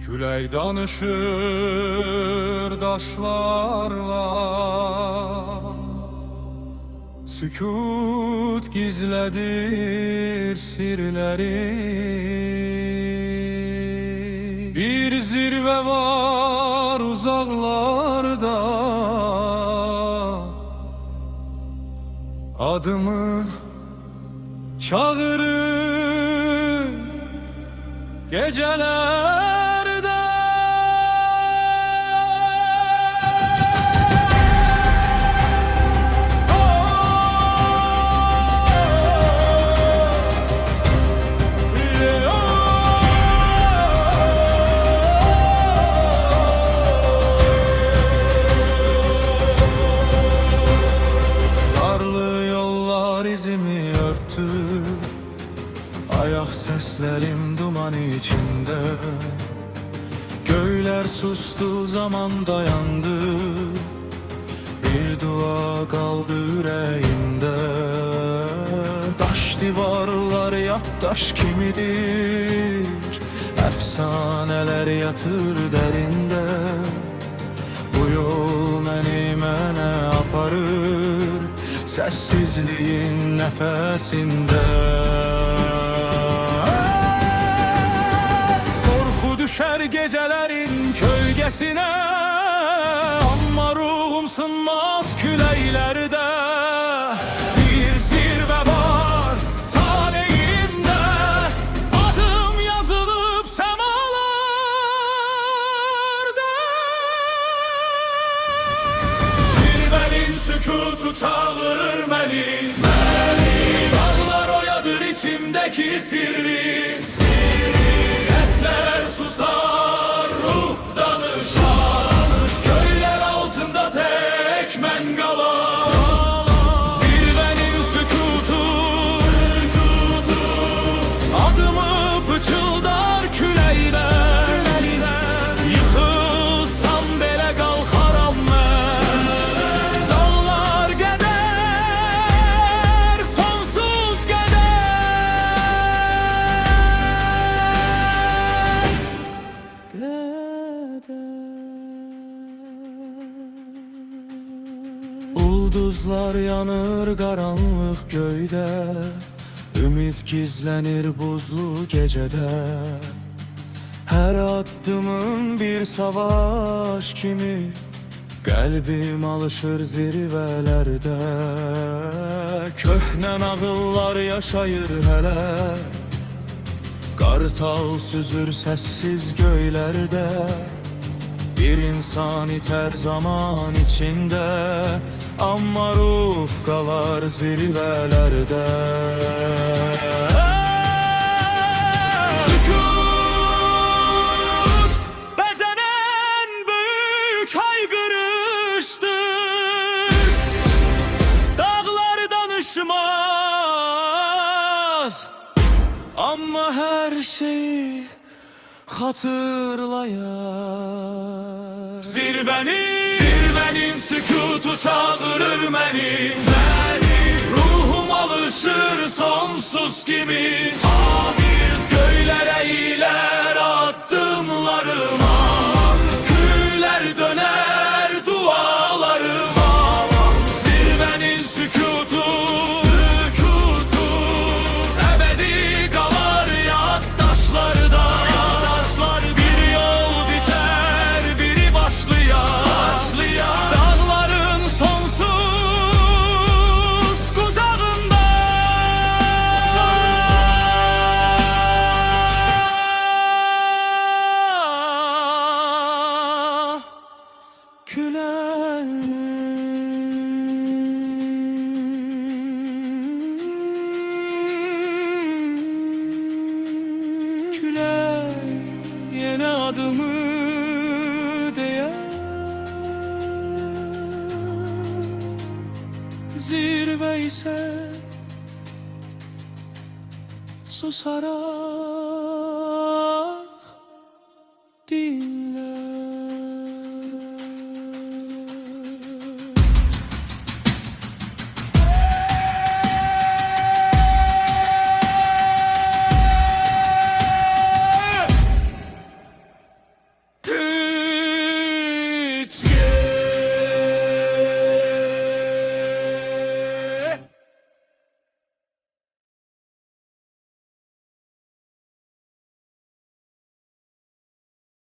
Külək danışır daşlarla, sükut gizlədir sirləri. Bir zirvə var uzaqlarda, adımı çağırır gecelerde. Karlı yollar izimi örttü, ayak seslerim duman içinde. Göyler sustu, zaman dayandı, bir dua kaldı yüreğimde. Taş divarlar yattaş kimidir, efsaneler yatır derinde. Bu yol məni mənə aparır, sessizliğin nefesinde. Korku düşer gecelerin kölgesine, ama ruhum sınmaz küleylerde. Bir zirve var talihimde, adım yazılıp semalarda. Zirvenin sükutu çağırır beni, dağlar oyadır içimdeki sirri. Sesler susar, ruh danışar, köyler altında tek men kalar. Zirvenin sükutu, adımı pıçıldar küleyler. Yıkılsam belə qalxaram mən, dağlar qədər, sonsuz Ulduzlar yanır karanlık göyde, ümit gizlenir buzlu gecede. Her addımın bir savaş kimi, kalbim alışır zirvelerde. Köhne nağıllar yaşayır hele, kartal süzür sessiz göylerde. Bir insan iter zaman içinde, ama ruh kalar zirvelerde. Sükut bezenen büyük haykırıştır. Dağlar danışmaz, ama her şeyi hatırlayar. Zirvenin sükutu çağırır beni, ruhum alışır sonsuz gibi. Göylere eğiler adımlarıma, küller döner dualarıma. Zirvenin sükutu, ebedi kalar yaddaşlarda. Dağların sonsuz kucağında, küle yeni adımı değer. Zirve ise susarak dinler.